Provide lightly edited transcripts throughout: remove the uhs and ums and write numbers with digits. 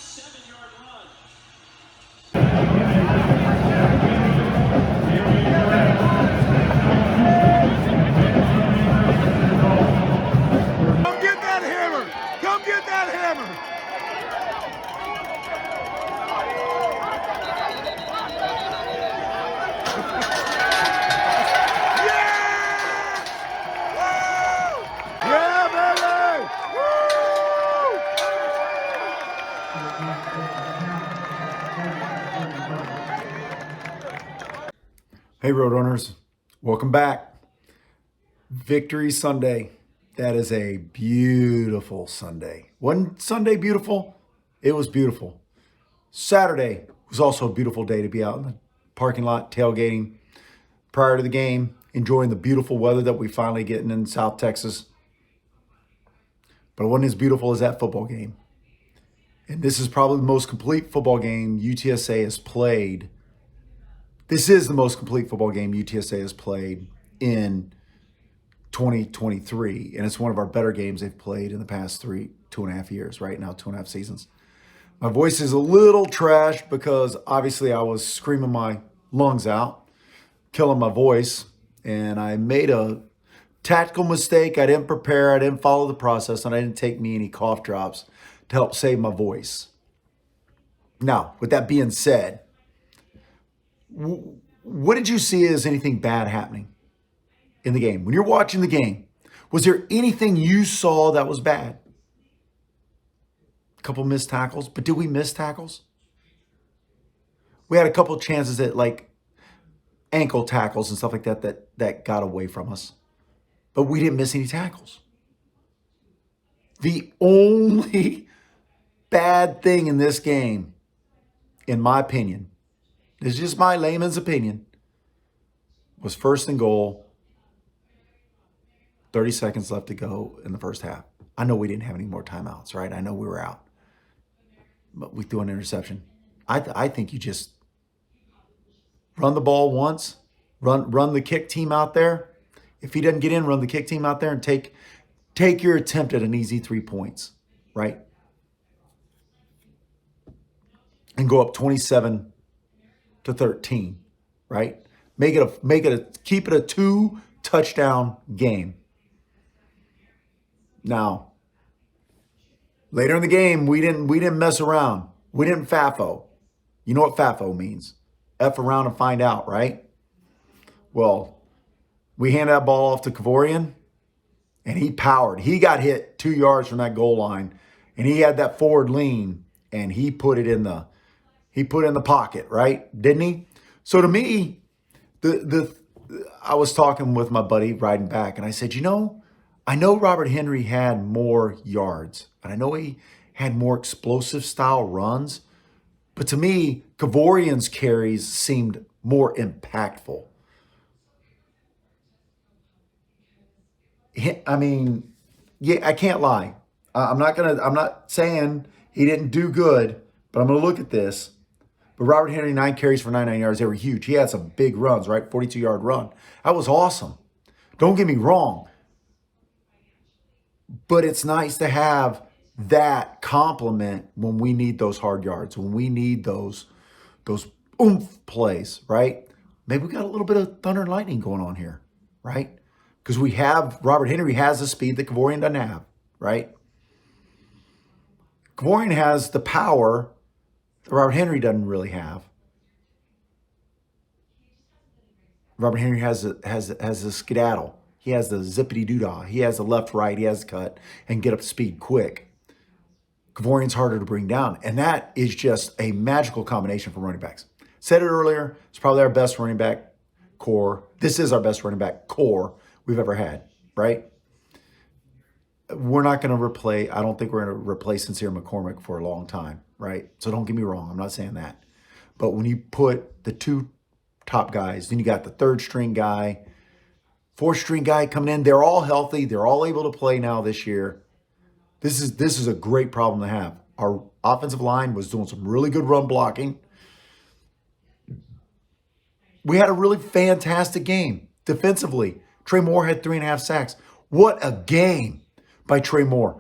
Come get that hammer! Come get that hammer! Hey, road runners, welcome back. Victory Sunday. That is a beautiful Sunday. Wasn't Sunday beautiful? It was beautiful. Saturday was also a beautiful day to be out in the parking lot tailgating prior to the game, enjoying the beautiful weather that we finally getting in South Texas. But it wasn't as beautiful as that football game. And this is probably the most complete football game UTSA has played. This is the most complete football game UTSA has played in 2023. And it's one of our better games they've played in the past 2.5 years, right now, 2.5 seasons. My voice is a little trashed because obviously I was screaming my lungs out, killing my voice. And I made a tactical mistake. I didn't prepare. I didn't follow the process. And I didn't take me any cough drops to help save my voice. Now, with that being said, what did you see as anything bad happening in the game? When you're watching the game, was there anything you saw that was bad? A couple missed tackles, but did we miss tackles? We had a couple chances at like ankle tackles and stuff like that got away from us, but we didn't miss any tackles. The only bad thing in this game, in my opinion, this is just my layman's opinion, was 1st and goal, 30 seconds left to go in the first half. I know we didn't have any more timeouts, right? I know we were out. But we threw an interception. I think you just run the ball once, run the kick team out there. If he doesn't get in, run the kick team out there and take your attempt at an easy 3 points, right? And go up 27-13, right? Keep it a 2-touchdown game. Now, later in the game, we didn't mess around. We didn't FAFO. You know what FAFO means? F around and find out, right? Well, we handed that ball off to Kavorian, and he powered. He got hit 2 yards from that goal line, and he had that forward lean, and he put it in the pocket, right? Didn't he? So to me, I was talking with my buddy riding back, and I said, I know Robert Henry had more yards, and I know he had more explosive style runs, but to me, Kavorian's carries seemed more impactful. I mean, yeah, I can't lie. I'm not saying he didn't do good, but I'm going to look at this. But Robert Henry, 9 carries for 99 yards. They were huge. He had some big runs, right? 42-yard run. That was awesome. Don't get me wrong. But it's nice to have that compliment when we need those hard yards, when we need those oomph plays, right? Maybe we got a little bit of thunder and lightning going on here, right? Because Robert Henry has the speed that Kavorian doesn't have, right? Kavorian has the power that Robert Henry doesn't really have. Robert Henry has a skedaddle. He has the zippity-doo-dah. He has the left-right. He has the cut and get up to speed quick. Kavorian's harder to bring down. And that is just a magical combination for running backs. Said it earlier, it's probably our best running back core. This is our best running back core we've ever had, right? We're not going to I don't think we're going to replace Sincere McCormick for a long time, right? So don't get me wrong. I'm not saying that. But when you put the 2 top guys, then you got the 3rd string guy, 4th string guy coming in. They're all healthy. They're all able to play now this year. This is a great problem to have. Our offensive line was doing some really good run blocking. We had a really fantastic game defensively. Trey Moore had 3.5 sacks. What a game by Trey Moore.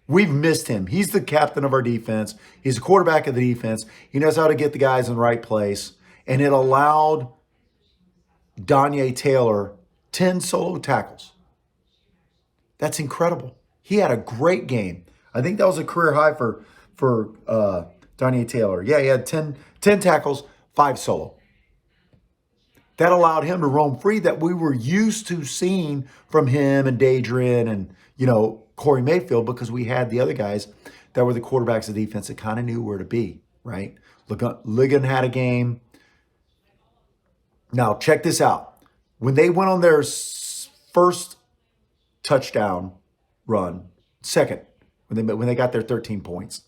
We've missed him. He's the captain of our defense. He's the quarterback of the defense. He knows how to get the guys in the right place. And it allowed Danye Taylor 10 solo tackles. That's incredible. He had a great game. I think that was a career high for Danye Taylor. Yeah, he had 10 tackles, 5 solo. That allowed him to roam free that we were used to seeing from him and Dadrian and, Corey Mayfield, because we had the other guys that were the quarterbacks of the defense that kind of knew where to be, right? Ligon had a game. Now, check this out. When they went on their first touchdown run, second, when they got their 13 points,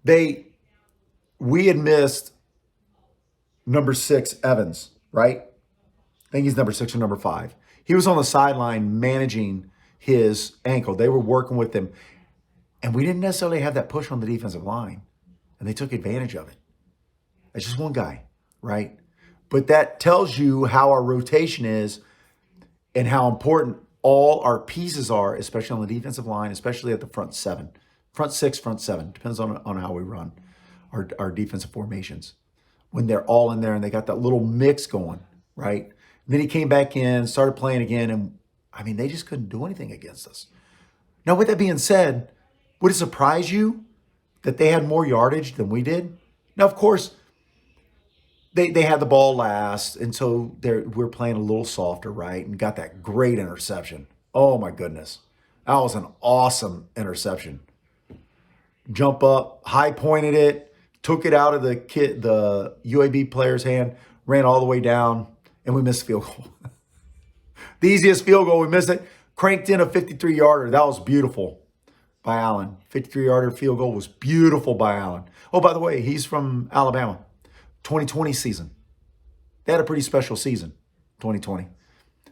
we had missed number 6, Evans, right? I think he's number 6 or number 5. He was on the sideline managing his ankle. They were working with him. And we didn't necessarily have that push on the defensive line. And they took advantage of it. It's just one guy, right? But that tells you how our rotation is and how important all our pieces are, especially on the defensive line, especially at the front 7. Front 6, front 7. Depends on how we run our defensive formations. When they're all in there and they got that little mix going, right? And then he came back in, started playing again, and they just couldn't do anything against us. Now, with that being said, would it surprise you that they had more yardage than we did? Now, of course, they had the ball last, and so we're playing a little softer, right? And got that great interception. Oh my goodness. That was an awesome interception. Jump up, high pointed it, took it out of the UAB player's hand, ran all the way down, and we missed a field goal. The easiest field goal, we missed it. Cranked in a 53-yarder. That was beautiful by Allen. 53-yarder field goal was beautiful by Allen. Oh, by the way, he's from Alabama. 2020 season. They had a pretty special season, 2020.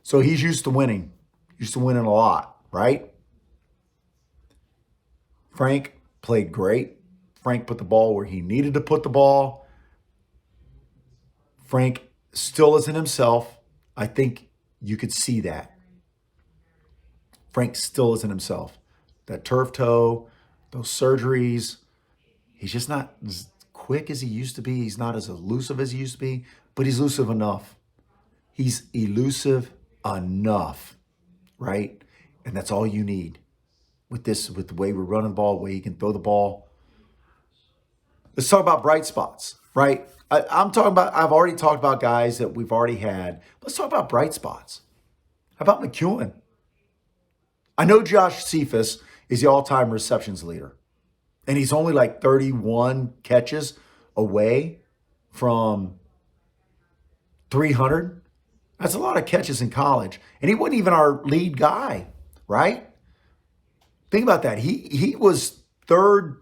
So he's used to winning. Used to winning a lot, right? Frank played great. Frank put the ball where he needed to put the ball. Frank still isn't himself. I think you could see that. Frank still isn't himself. That turf toe, those surgeries, he's just not as quick as he used to be. He's not as elusive as he used to be, but he's elusive enough. He's elusive enough, right? And that's all you need with the way we're running the ball, the way he can throw the ball. Let's talk about bright spots, right? I've already talked about guys that we've already had. Let's talk about bright spots. How about McEwen? I know Josh Cephas is the all-time receptions leader. And he's only like 31 catches away from 300. That's a lot of catches in college. And he wasn't even our lead guy, right? Think about that. He was third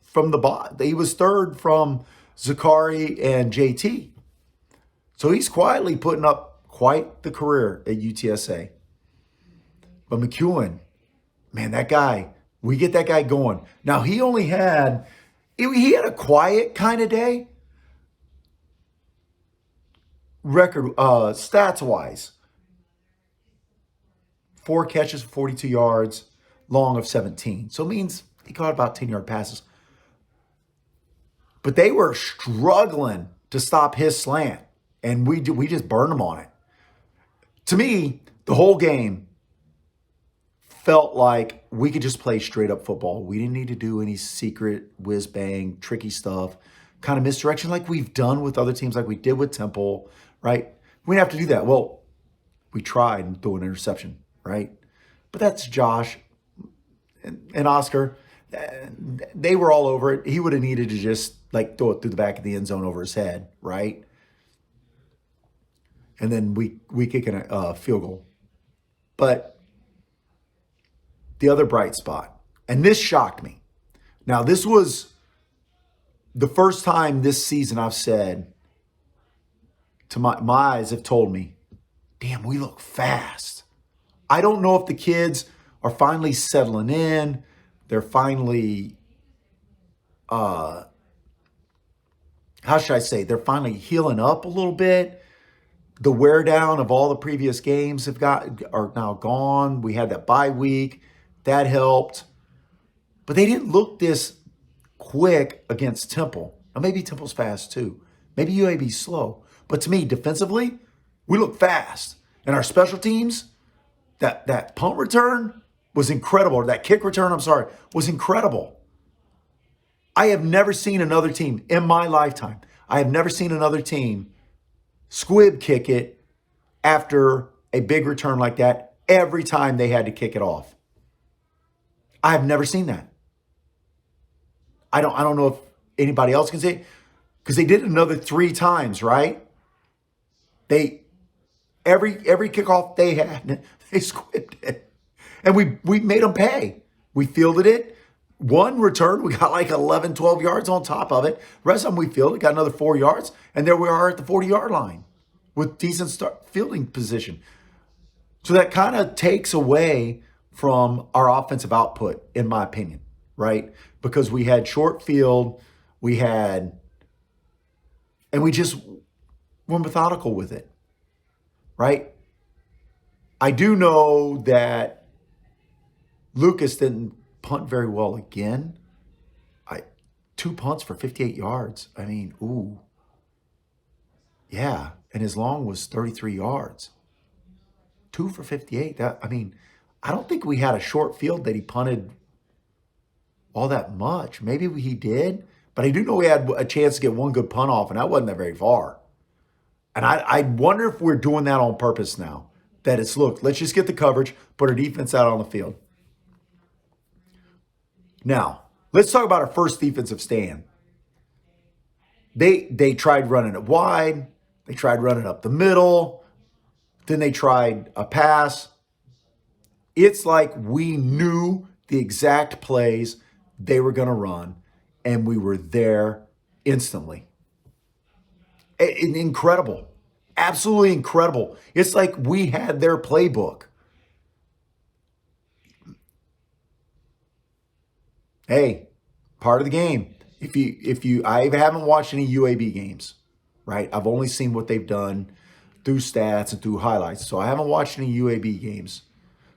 from the bottom. He was third from Zakari and JT. So he's quietly putting up quite the career at UTSA. But McEwen, man, that guy, we get that guy going. Now, he had a quiet kind of day. Record, stats-wise, 4 catches, 42 yards, long of 17. So it means he caught about 10-yard passes. But they were struggling to stop his slant, and we just burned them on it. To me, the whole game felt like we could just play straight-up football. We didn't need to do any secret whiz-bang, tricky stuff, kind of misdirection like we've done with other teams, like we did with Temple, right? We didn't have to do that. Well, we tried and threw an interception, right? But that's Josh and Oscar. They were all over it. He would have needed to just throw it through the back of the end zone over his head, right? And then we kick in a field goal. But the other bright spot, and this shocked me. Now, this was the first time this season I've said, to my eyes have told me, damn, we look fast. I don't know if the kids are finally settling in. They're finally, how should I say? They're finally healing up a little bit. The wear down of all the previous games are now gone. We had that bye week. That helped. But they didn't look this quick against Temple. Now, maybe Temple's fast too. Maybe UAB's slow. But to me, defensively, we look fast. And our special teams, that punt return was incredible. Or that kick return, was incredible. I have never seen another team in my lifetime. I have never seen another team squib kick it after a big return like that every time they had to kick it off. I have never seen that. I don't know if anybody else can see it because they did it another 3 times, right? Every kickoff they had, they squibbed it. And we made them pay. We fielded it. One return, we got like 11, 12 yards on top of it. The rest of them we fielded, got another 4 yards. And there we are at the 40-yard line with decent fielding position. So that kind of takes away from our offensive output, in my opinion, right? Because we had short field, and we just were methodical with it, right? I do know that Lucas didn't punt very well again. 2 punts for 58 yards. I mean, ooh. Yeah, and his long was 33 yards. 2 for 58. I don't think we had a short field that he punted all that much. Maybe he did, but I do know we had a chance to get one good punt off, and that wasn't that very far. And I wonder if we're doing that on purpose now. That it's, look, let's just get the coverage, put our defense out on the field. Now, let's talk about our first defensive stand. They tried running it wide. They tried running up the middle. Then they tried a pass. It's like we knew the exact plays they were going to run, and we were there instantly. Incredible. Absolutely incredible. It's like we had their playbook. Hey, part of the game. I haven't watched any UAB games, right? I've only seen what they've done through stats and through highlights. So I haven't watched any UAB games.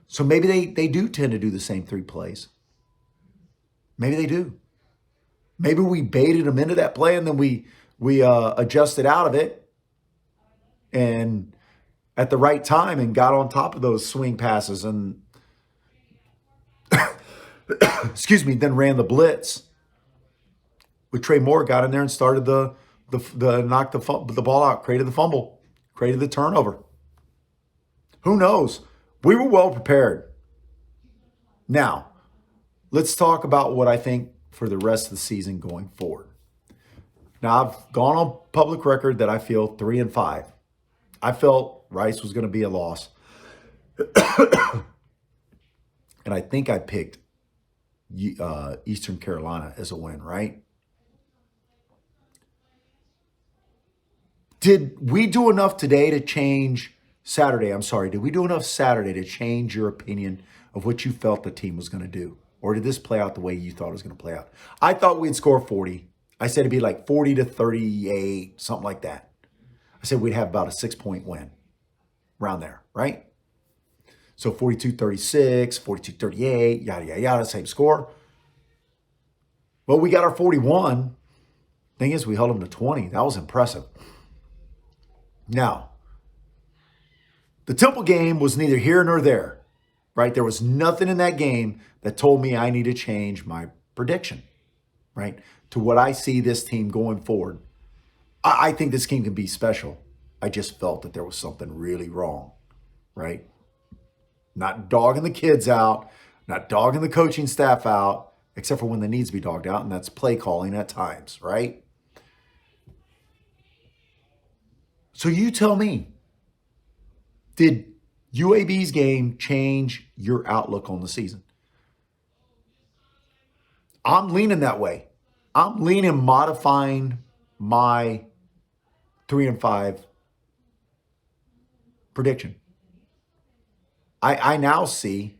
So maybe they do tend to do the same 3 plays. Maybe they do. Maybe we baited them into that play and then we adjusted out of it and at the right time and got on top of those swing passes and then ran the blitz. With Trey Moore, got in there and started knocked the ball out, created the fumble, created the turnover. Who knows? We were well prepared. Now, let's talk about what I think for the rest of the season going forward. Now, I've gone on public record that I feel 3-5. I felt Rice was going to be a loss. And I think I picked Eastern Carolina as a win, right? Did we do enough today to change Saturday? I'm sorry. Did we do enough Saturday to change your opinion of what you felt the team was going to do? Or did this play out the way you thought it was going to play out? I thought we'd score 40. I said it'd be like 40-38, something like that. I said we'd have about a 6-point win around there, right? So 42-36, 42-38, yada, yada, yada, same score. Well, we got our 41. Thing is, we held them to 20. That was impressive. Now, the Temple game was neither here nor there, right? There was nothing in that game that told me I need to change my prediction, right? To what I see this team going forward. I think this team can be special. I just felt that there was something really wrong, right? Not dogging the kids out, not dogging the coaching staff out, except for when they needs to be dogged out, and that's play calling at times, right? So you tell me, did UAB's game change your outlook on the season? I'm leaning that way. I'm leaning modifying my 3-5 prediction. I now see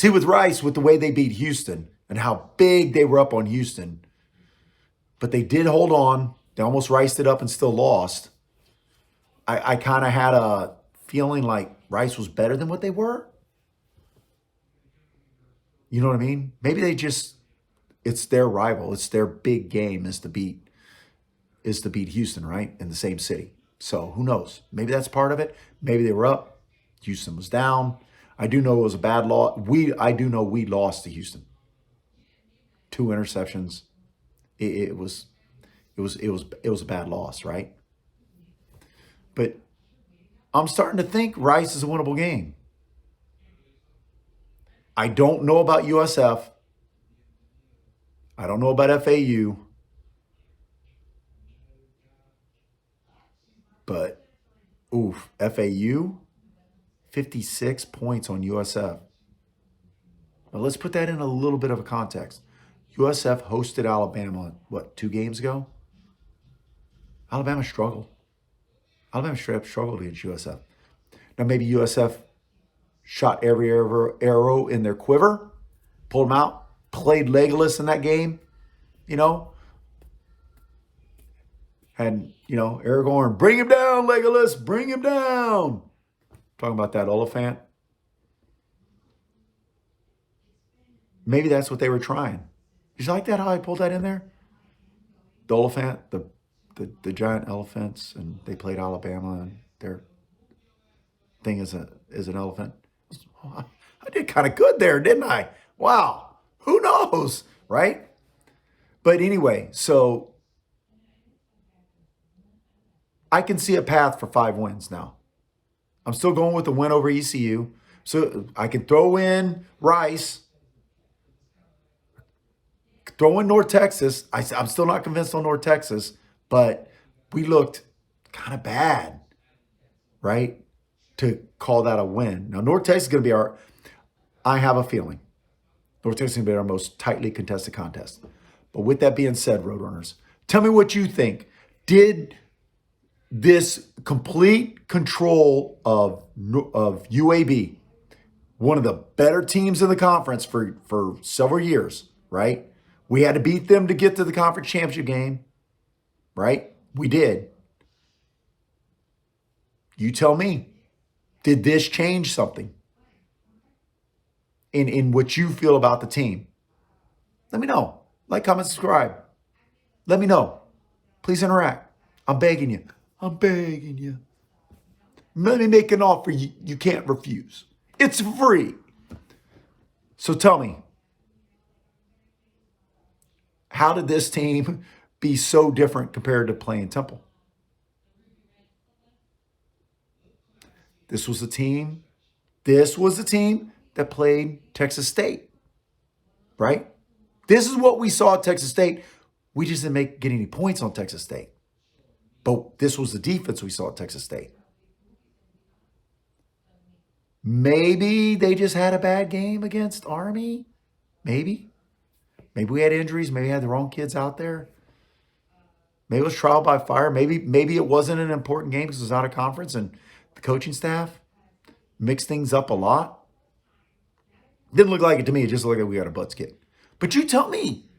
with Rice, with the way they beat Houston and how big they were up on Houston, but they did hold on. They almost riced it up and still lost. I kind of had a feeling like Rice was better than what they were. You know what I mean? Maybe it's their rival. It's their big game is to beat Houston, right? In the same city. So who knows? Maybe that's part of it. Maybe they were up. Houston was down. I do know it was a bad loss. I do know we lost to Houston. 2 interceptions. It was a bad loss, right? But I'm starting to think Rice is a winnable game. I don't know about USF. I don't know about FAU. But oof, FAU 56 points on USF. Now let's put that in a little bit of a context. USF hosted Alabama, what, 2 games ago? Alabama struggled. Alabama straight up struggled against USF. Now maybe USF shot every arrow in their quiver, pulled them out, played Legolas in that game, you know. And, Aragorn, bring him down, Legolas, bring him down. Talking about that Oliphant. Maybe that's what they were trying. Did you like that, how I pulled that in there? The Oliphant, the giant elephants, and they played Alabama, and their thing is an elephant. I did kind of good there, didn't I? Wow. Who knows, right? But anyway, so I can see a path for 5 wins now. I'm still going with the win over ECU. So I can throw in Rice, throw in North Texas. I'm still not convinced on North Texas, but we looked kind of bad, right, to call that a win. Now, North Texas is going to be I have a feeling, North Texas is going to be our most tightly contested contest. But with that being said, Roadrunners, tell me what you think. Did this complete control of UAB, one of the better teams in the conference for several years, right? We had to beat them to get to the conference championship game, right? We did. You tell me, did this change something in what you feel about the team? Let me know. Like, comment, subscribe. Let me know. Please interact. I'm begging you. I'm begging you. Let me make an offer you can't refuse. It's free. So tell me, how did this team be so different compared to playing Temple? This was a team that played Texas State, right? This is what we saw at Texas State. We just didn't get any points on Texas State. But this was the defense we saw at Texas State. Maybe they just had a bad game against Army. Maybe. Maybe we had injuries. Maybe we had the wrong kids out there. Maybe it was trial by fire. Maybe it wasn't an important game because it was out of conference and the coaching staff mixed things up a lot. Didn't look like it to me. It just looked like we got our butts kicked. But you tell me,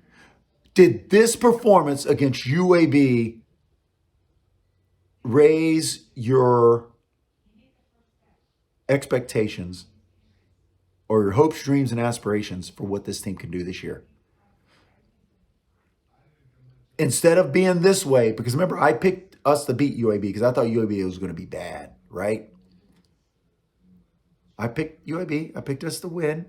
did this performance against UAB raise your expectations or your hopes, dreams, and aspirations for what this team can do this year? Instead of being this way, because remember, I picked us to beat UAB because I thought UAB was going to be bad, right? I picked UAB. I picked us to win.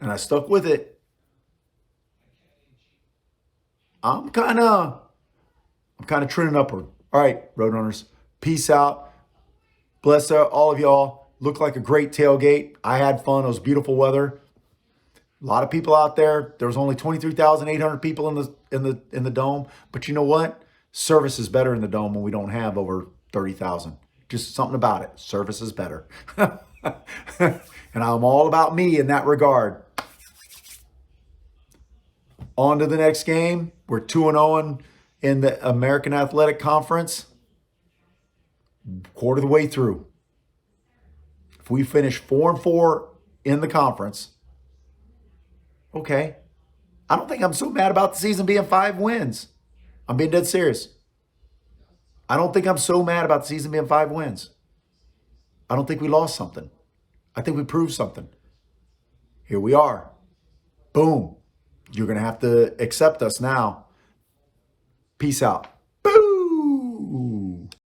And I stuck with it. I'm kind of trending upward. All right, Roadrunners, peace out. Bless all of y'all. Looked like a great tailgate. I had fun. It was beautiful weather. A lot of people out there. There was only 23,800 people in the dome. But you know what? Service is better in the dome when we don't have over 30,000. Just something about it. Service is better. And I'm all about me in that regard. On to the next game. We're 2-0 in the American Athletic Conference. Quarter of the way through. If we finish 4-4 in the conference, okay, I don't think I'm so mad about the season being 5 wins. I'm being dead serious. I don't think I'm so mad about the season being 5 wins. I don't think we lost something. I think we proved something. Here we are. Boom. You're going to have to accept us now. Peace out.